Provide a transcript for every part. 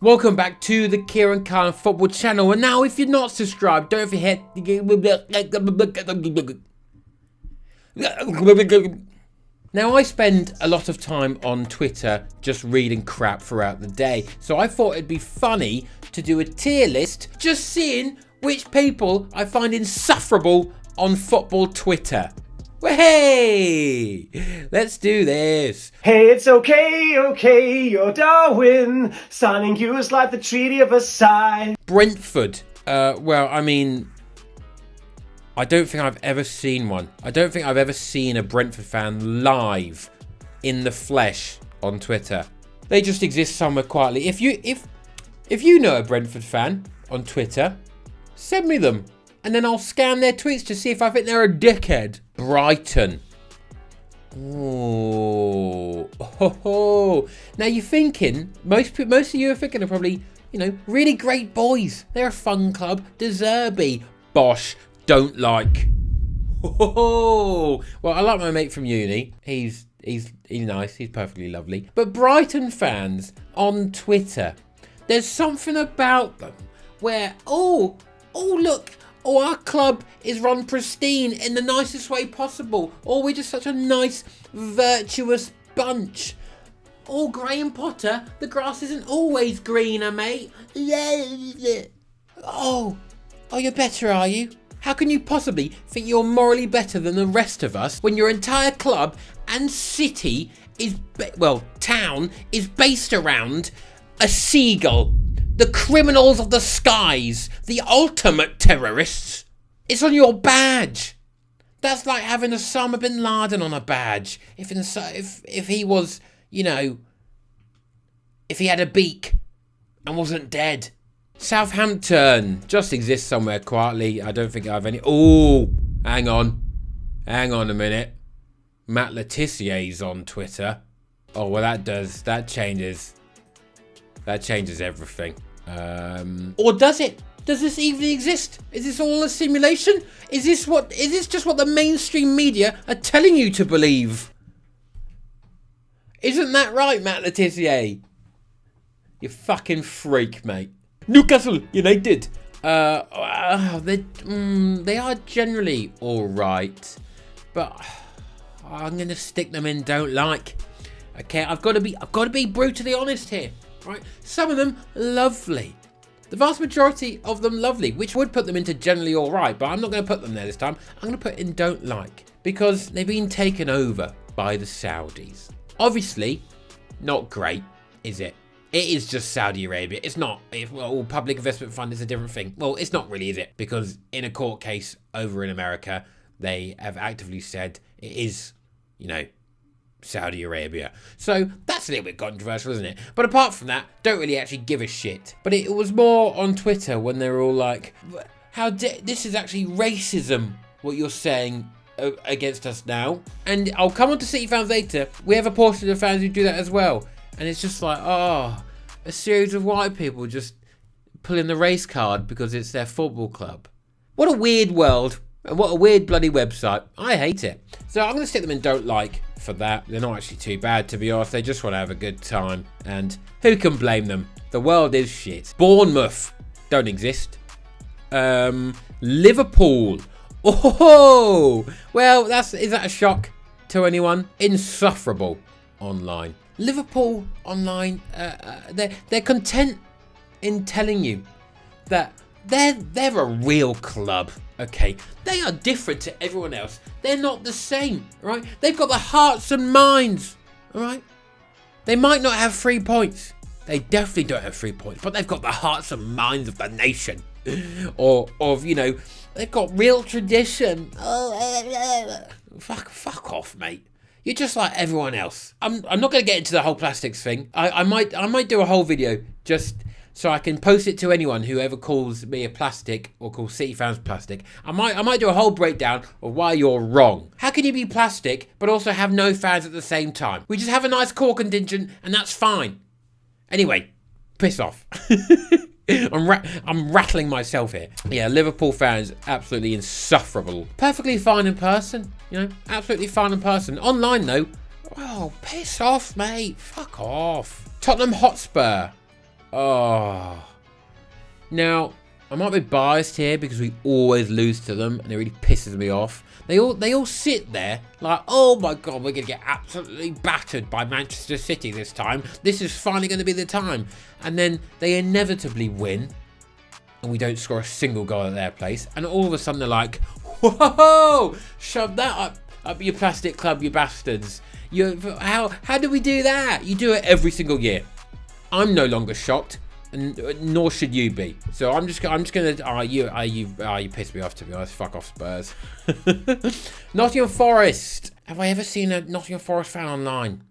Welcome back to the Kieran Khan Football Channel. And now, if you're not subscribed, don't forget. Now, I spend a lot of time on Twitter just reading crap throughout the day. So I thought it'd be funny to do a tier list, just seeing which people I find insufferable on football Twitter. Well, hey, let's do this. Hey, it's okay, you're Darwin. Signing you is like the Treaty of Versailles. Brentford. Well, I mean, I don't think I've ever seen one. I don't think I've ever seen a Brentford fan live in the flesh on Twitter. They just exist somewhere quietly. If you know a Brentford fan on Twitter, send me them. And then I'll scan their tweets to see if I think they're a dickhead. Brighton. Oh. Now you're thinking, most of you are thinking are probably, really great boys. They're a fun club. De Zerbi. Bosh. Don't like. Well, I like my mate from uni. He's nice. He's perfectly lovely. But Brighton fans on Twitter, there's something about them where, look. Our club is run pristine in the nicest way possible. We're just such a nice, virtuous bunch. Graham Potter, the grass isn't always greener, mate. Oh, you're better, are you? How can you possibly think you're morally better than the rest of us when your entire club and city town is based around a seagull? The criminals of the skies, the ultimate terrorists. It's on your badge. That's like having Osama bin Laden on a badge. If he was, if he had a beak and wasn't dead. Southampton just exists somewhere quietly. I don't think I have any. Hang on a minute. Matt Letizier's on Twitter. That changes everything. Or does it? Does this even exist? Is this all a simulation? Is this just what the mainstream media are telling you to believe? Isn't that right, Matt Letizier? You fucking freak, mate. Newcastle United. They are generally alright, but I'm gonna stick them in don't like. Okay, I've got to be brutally honest here. Right, some of them lovely, the vast majority of them lovely, which would put them into generally all right, but I'm not going to put them there this time. I'm going to put in don't like, because they've been taken over by the Saudis. Obviously not great, is it? It is just Saudi Arabia. It's not. Public investment fund is a different thing. Well, it's not really, is it? Because in a court case over in America, they have actively said it is, Saudi Arabia. So that's a little bit controversial, isn't it? But apart from that, don't really actually give a shit. But it was more on Twitter when they were all like, this is actually racism, what you're saying against us now. And I'll come on to City fans later. We have a portion of fans who do that as well. And it's just like, a series of white people just pulling the race card because it's their football club. What a weird world. And what a weird bloody website. I hate it. So I'm going to stick them in don't like for that. They're not actually too bad, to be honest. They just want to have a good time. And who can blame them? The world is shit. Bournemouth don't exist. Liverpool. Well, is that a shock to anyone? Insufferable online. Liverpool online, they're content in telling you that they're a real club. Okay, they are different to everyone else. They're not the same, right? They've got the hearts and minds, all right? They might not have 3 points. They definitely don't have 3 points, but they've got the hearts and minds of the nation. Or they've got real tradition. Fuck off, mate. You're just like everyone else. I'm not going to get into the whole plastics thing. I might do a whole video just so I can post it to anyone who ever calls me a plastic or calls City fans plastic. I might do a whole breakdown of why you're wrong. How can you be plastic but also have no fans at the same time? We just have a nice core contingent and that's fine. Anyway, piss off. I'm rattling myself here. Yeah, Liverpool fans, absolutely insufferable. Perfectly fine in person, absolutely fine in person. Online though, piss off, mate. Fuck off. Tottenham Hotspur Oh. Now, I might be biased here because we always lose to them and it really pisses me off. They all sit there like, oh my god, we're going to get absolutely battered by Manchester City this time. This is finally going to be the time. And then they inevitably win and we don't score a single goal at their place. And all of a sudden they're like, whoa, shove that up your plastic club, you bastards. How do we do that? You do it every single year. I'm no longer shocked. And nor should you be. So I'm just gonna. You pissed me off, to be honest. Fuck off, Spurs. Nottingham Forest. Have I ever seen a Nottingham Forest fan online?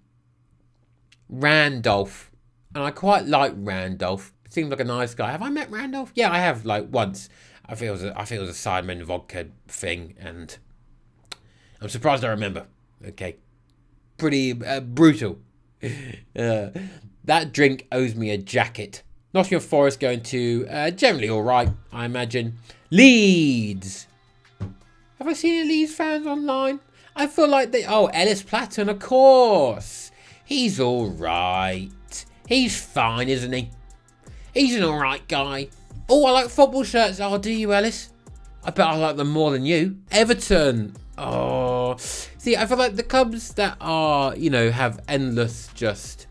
Randolph, and I quite like Randolph. Seems like a nice guy. Have I met Randolph? Yeah, I have. Like once. I think it was a Sidemen vodka thing, and I'm surprised I remember. Okay, pretty brutal. That drink owes me a jacket. Nottingham Forest going to generally all right, I imagine. Leeds. Have I seen any Leeds fans online? I feel like they... Oh, Ellis Platten, of course. He's all right. He's fine, isn't he? He's an all right guy. Oh, I like football shirts. Oh, do you, Ellis? I bet I like them more than you. Everton. Oh. See, I feel like the clubs that are, have endless just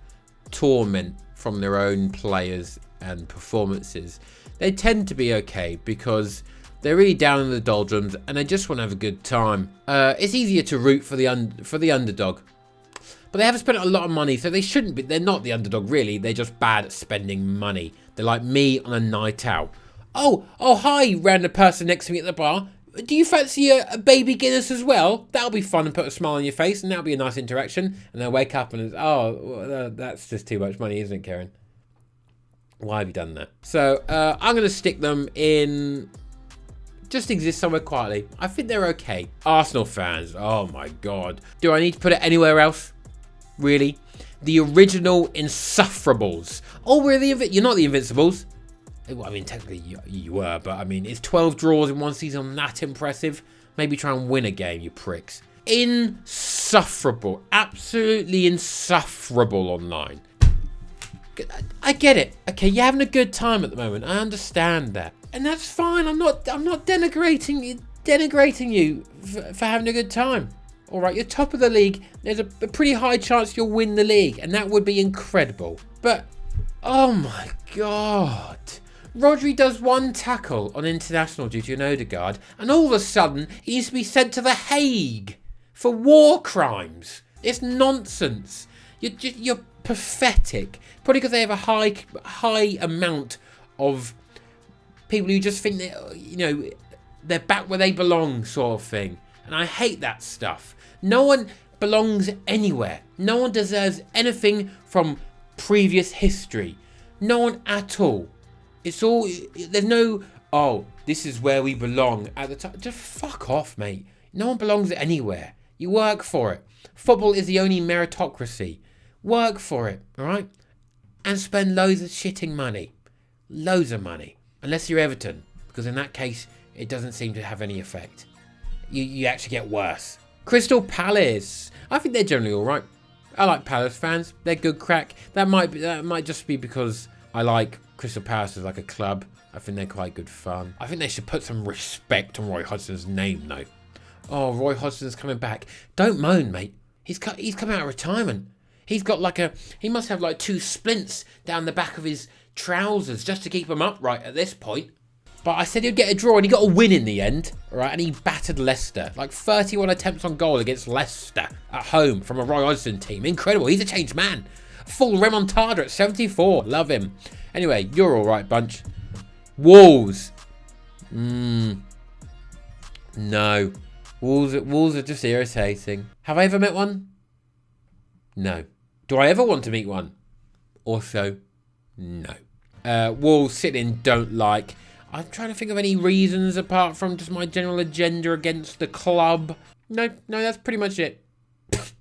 torment from their own players and performances, they tend to be okay because they're really down in the doldrums and they just want to have a good time. It's easier to root for the underdog, but they haven't spent a lot of money, so they shouldn't be. They're not the underdog really. They're just bad at spending money. They're like me on a night out. Oh, hi, random person next to me at the bar. Do you fancy a baby Guinness as well? That'll be fun and put a smile on your face, and that'll be a nice interaction. And they'll wake up and it's, that's just too much money, isn't it, Karen? Why have you done that? So I'm going to stick them in... Just exist somewhere quietly. I think they're okay. Arsenal fans. Oh, my God. Do I need to put it anywhere else? Really? The original Insufferables. Oh, you're not the Invincibles. Well, I mean, technically you were, but I mean, it's 12 draws in one season that impressive? Maybe try and win a game, you pricks. Insufferable. Absolutely insufferable online. I get it. Okay, you're having a good time at the moment. I understand that. And that's fine. I'm not denigrating you for having a good time. All right, you're top of the league. There's a pretty high chance you'll win the league, and that would be incredible. But, oh my God. Rodri does one tackle on international duty on Odegaard, and all of a sudden, he needs to be sent to The Hague for war crimes. It's nonsense. You're pathetic. Probably because they have a high amount of people who just think that, they're back where they belong, sort of thing. And I hate that stuff. No one belongs anywhere. No one deserves anything from previous history. No one at all. It's all, there's no, oh, this is where we belong at the time. Just fuck off, mate. No one belongs anywhere. You work for it. Football is the only meritocracy. Work for it, all right? And spend loads of shitting money. Loads of money. Unless you're Everton, because in that case, it doesn't seem to have any effect. You actually get worse. Crystal Palace. I think they're generally all right. I like Palace fans. They're good crack. That might just be because I like Crystal Palace as like a club. I think they're quite good fun. I think they should put some respect on Roy Hodgson's name, though. Oh, Roy Hodgson's coming back. Don't moan, mate. He's come out of retirement. He's got he must have like 2 splints down the back of his trousers just to keep him upright at this point. But I said he'd get a draw and he got a win in the end, right? And he battered Leicester. Like 31 attempts on goal against Leicester at home from a Roy Hodgson team. Incredible. He's a changed man. Full remontada at 74. Love him. Anyway, you're all right, bunch. Wolves. No. Wolves are just irritating. Have I ever met one? No. Do I ever want to meet one? Also, no. Wolves sitting don't like. I'm trying to think of any reasons apart from just my general agenda against the club. No, that's pretty much it.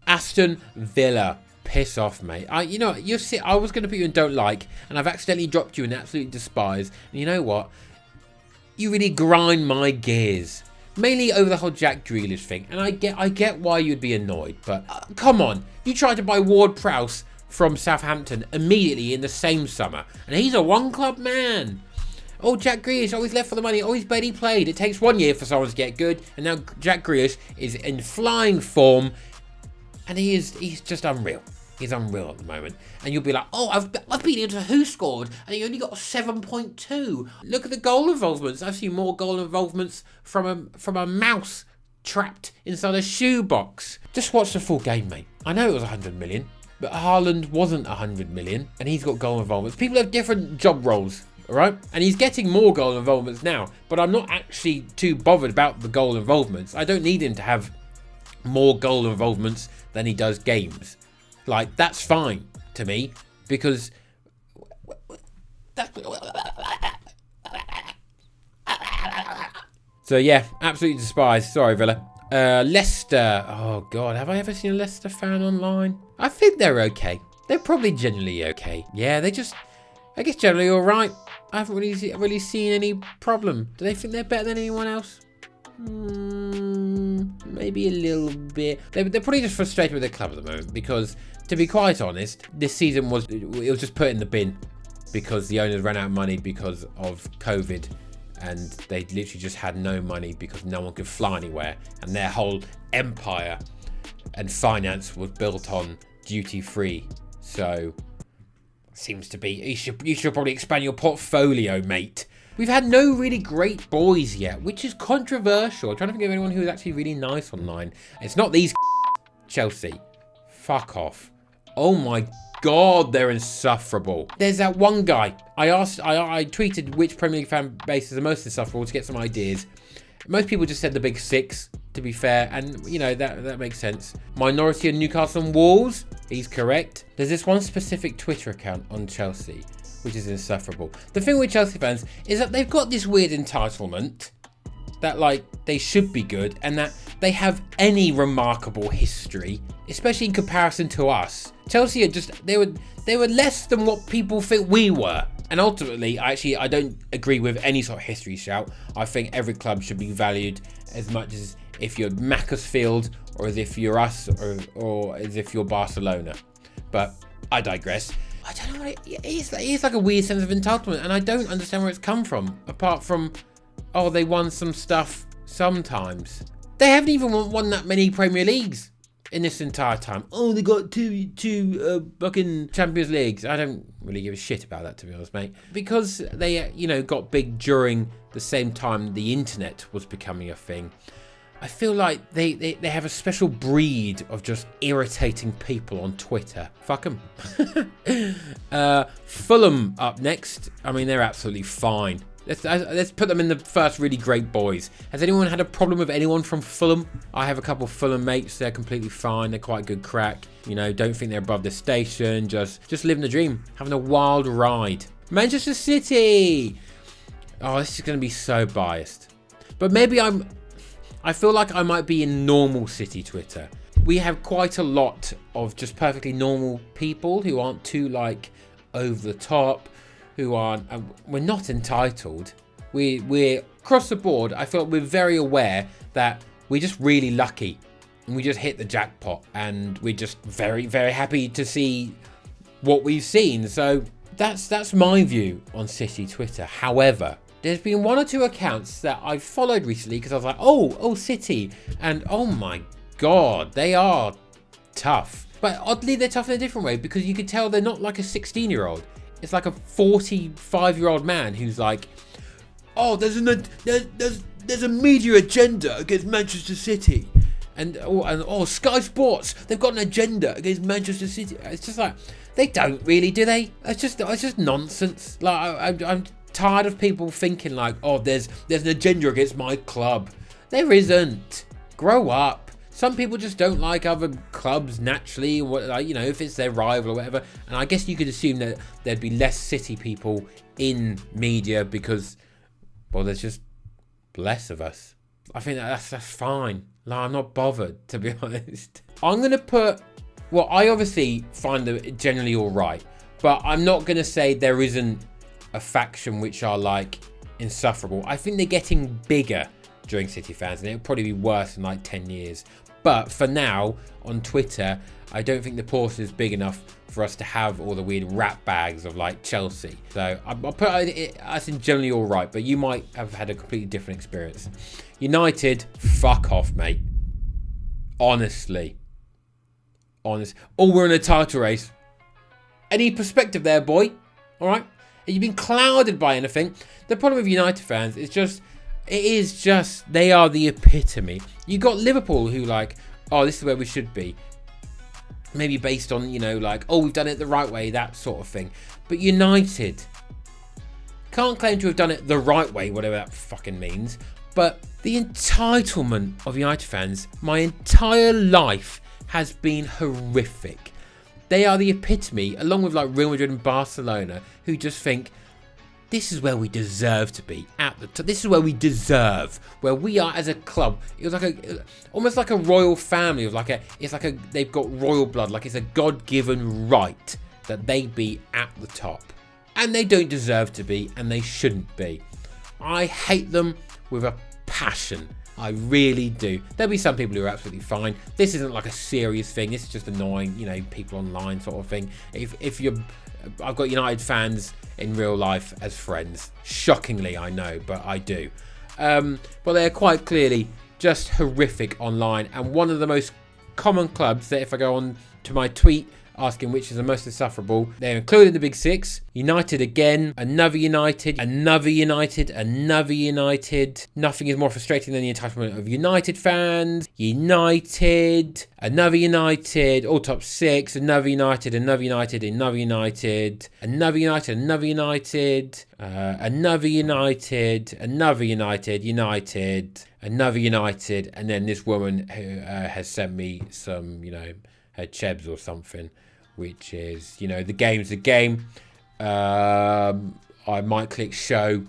Aston Villa. Piss off, mate. I was going to put you in don't like, and I've accidentally dropped you in absolutely despise. And you know what? You really grind my gears. Mainly over the whole Jack Grealish thing. And I get why you'd be annoyed, but come on. You tried to buy Ward-Prowse from Southampton immediately in the same summer. And he's a one-club man. Oh, Jack Grealish always left for the money, always barely played. It takes 1 year for someone to get good. And now Jack Grealish is in flying form. And he's just unreal. He's unreal at the moment. And you'll be like, oh, I've been into who scored, and he only got 7.2. Look at the goal involvements. I've seen more goal involvements from a mouse trapped inside a shoebox. Just watch the full game, mate. I know it was 100 million, but Haaland wasn't 100 million, and he's got goal involvements. People have different job roles, all right? And he's getting more goal involvements now, but I'm not actually too bothered about the goal involvements. I don't need him to have more goal involvements than he does games. Like, that's fine to me, because so yeah, absolutely despised. Sorry, Villa. Leicester. Oh god, have I ever seen a Leicester fan online? I think they're okay. They're probably generally okay. Yeah, I guess generally all right. I haven't really seen any problem. Do they think they're better than anyone else? Maybe a little bit. They're probably just frustrated with their club at the moment, because, to be quite honest, this season was just put in the bin because the owners ran out of money because of COVID, and they literally just had no money because no one could fly anywhere, and their whole empire and finance was built on duty free. So seems to be you should probably expand your portfolio, mate. We've had no really great boys yet, which is controversial. I'm trying to think of anyone who is actually really nice online. It's not these Chelsea. Fuck off. Oh my god, they're insufferable. There's that one guy. I tweeted which Premier League fan base is the most insufferable to get some ideas. Most people just said the big six, to be fair, and you know that makes sense. Minority of Newcastle and Wolves, he's correct. There's this one specific Twitter account on Chelsea which is insufferable. The thing with Chelsea fans is that they've got this weird entitlement that, like, they should be good, and that they have any remarkable history, especially in comparison to us. Chelsea are just, they were less than what people think we were. And ultimately, I don't agree with any sort of history shout. I think every club should be valued as much as if you're Macclesfield, or as if you're us, or as if you're Barcelona. But I digress. I don't know what it is. It is like a weird sense of entitlement, and I don't understand where it's come from. Apart from, oh, they won some stuff sometimes. They haven't even won that many Premier Leagues in this entire time. Oh, they got two fucking Champions Leagues. I don't really give a shit about that, to be honest, mate. Because they, got big during the same time the internet was becoming a thing. I feel like they have a special breed of just irritating people on Twitter. Fuck them. Fulham up next. I mean, they're absolutely fine. Let's put them in the first really great boys. Has anyone had a problem with anyone from Fulham? I have a couple of Fulham mates. They're completely fine. They're quite good crack. Don't think they're above the station. Just living the dream. Having a wild ride. Manchester City. Oh, this is going to be so biased. But maybe I feel like I might be in normal City Twitter. We have quite a lot of just perfectly normal people who aren't too, over the top, who aren't, we're not entitled. We're across the board. I feel like we're very aware that we're just really lucky and we just hit the jackpot, and we're just very, very happy to see what we've seen. So that's my view on City Twitter. However, there's been one or two accounts that I've followed recently because I was like, oh, City. And oh my God, they are tough. But oddly, they're tough in a different way, because you could tell they're not like a 16-year-old. It's like a 45-year-old man who's like, oh, there's a media agenda against Manchester City. And Sky Sports, they've got an agenda against Manchester City. It's just like, they don't really, do they? It's just nonsense. Like, I'm tired of people thinking like, oh, there's an agenda against my club. There isn't. Grow up. Some people just don't like other clubs naturally, if it's their rival or whatever. And I guess you could assume that there'd be less City people in media because, well, there's just less of us. I think that's fine. Like, I'm not bothered, to be honest. I'm going to put, well, I obviously find them generally all right, but I'm not going to say there isn't a faction which are insufferable. I think they're getting bigger during City fans, and it'll probably be worse in 10 years. But for now, on Twitter, I don't think the pause is big enough for us to have all the weird rat bags of like Chelsea. So I'll put us in generally all right, but you might have had a completely different experience. United, fuck off, mate. Honestly. Oh, we're in a title race. Any perspective there, boy? All right? Have you been clouded by anything? The problem with United fans is just, they are the epitome. You got Liverpool who like, oh, this is where we should be. Maybe based on, you know, like, oh, we've done it the right way, that sort of thing. But United can't claim to have done it the right way, whatever that fucking means. But the entitlement of United fans, my entire life, has been horrific. They are the epitome, along with like Real Madrid and Barcelona, who just think, this is where we deserve to be at the top. This is where we deserve, where we are as a club. It was like almost like a royal family. They've got royal blood. Like it's a God-given right that they be at the top, and they don't deserve to be, and they shouldn't be. I hate them with a passion. I really do. There'll be some people who are absolutely fine. This isn't like a serious thing. This is just annoying, you know, people online sort of thing. I've got United fans in real life as friends. Shockingly, I know, but I do. But they're quite clearly just horrific online. And one of the most common clubs that if I go on to my tweet asking which is the most insufferable, they're included the big six. United again, another United, another United, another United. Nothing is more frustrating than the entitlement of United fans. United, another United, all top six, another United, another United, another United, another United, another United, another United, another United, United, another United, and then this woman who has sent me some, you know, her chebs or something, which is, you know, the game's the game. I might click show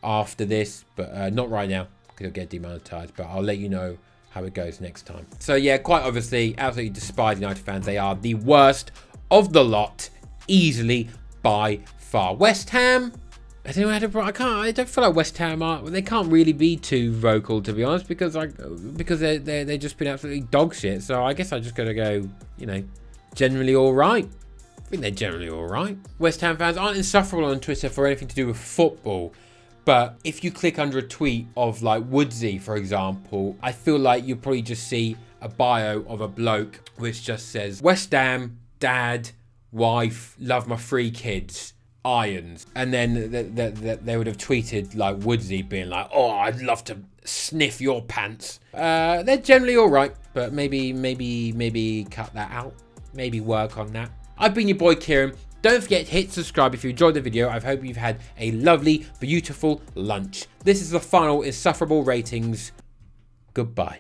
after this, but not right now because it'll get demonetized, but I'll let you know how it goes next time. So yeah, quite obviously, absolutely despise United fans. They are the worst of the lot, easily by far. West Ham, I don't know how to. I don't feel like West Ham are. They can't really be too vocal, to be honest, because they're just been absolutely dog shit. So I guess I just gotta go, you know, generally all right. I think they're generally all right. West Ham fans aren't insufferable on Twitter for anything to do with football, but if you click under a tweet of like Woodsy, for example, I feel like you probably just see a bio of a bloke which just says West Ham, dad, wife, love my 3 kids. Irons, and then they would have tweeted like Woodsy being like, oh, I'd love to sniff your pants. They're generally all right, but maybe cut that out, maybe work on that. I've been your boy Kieran. Don't forget to hit subscribe if you enjoyed the video. I hope you've had a lovely, beautiful lunch. This is the final insufferable ratings. Goodbye.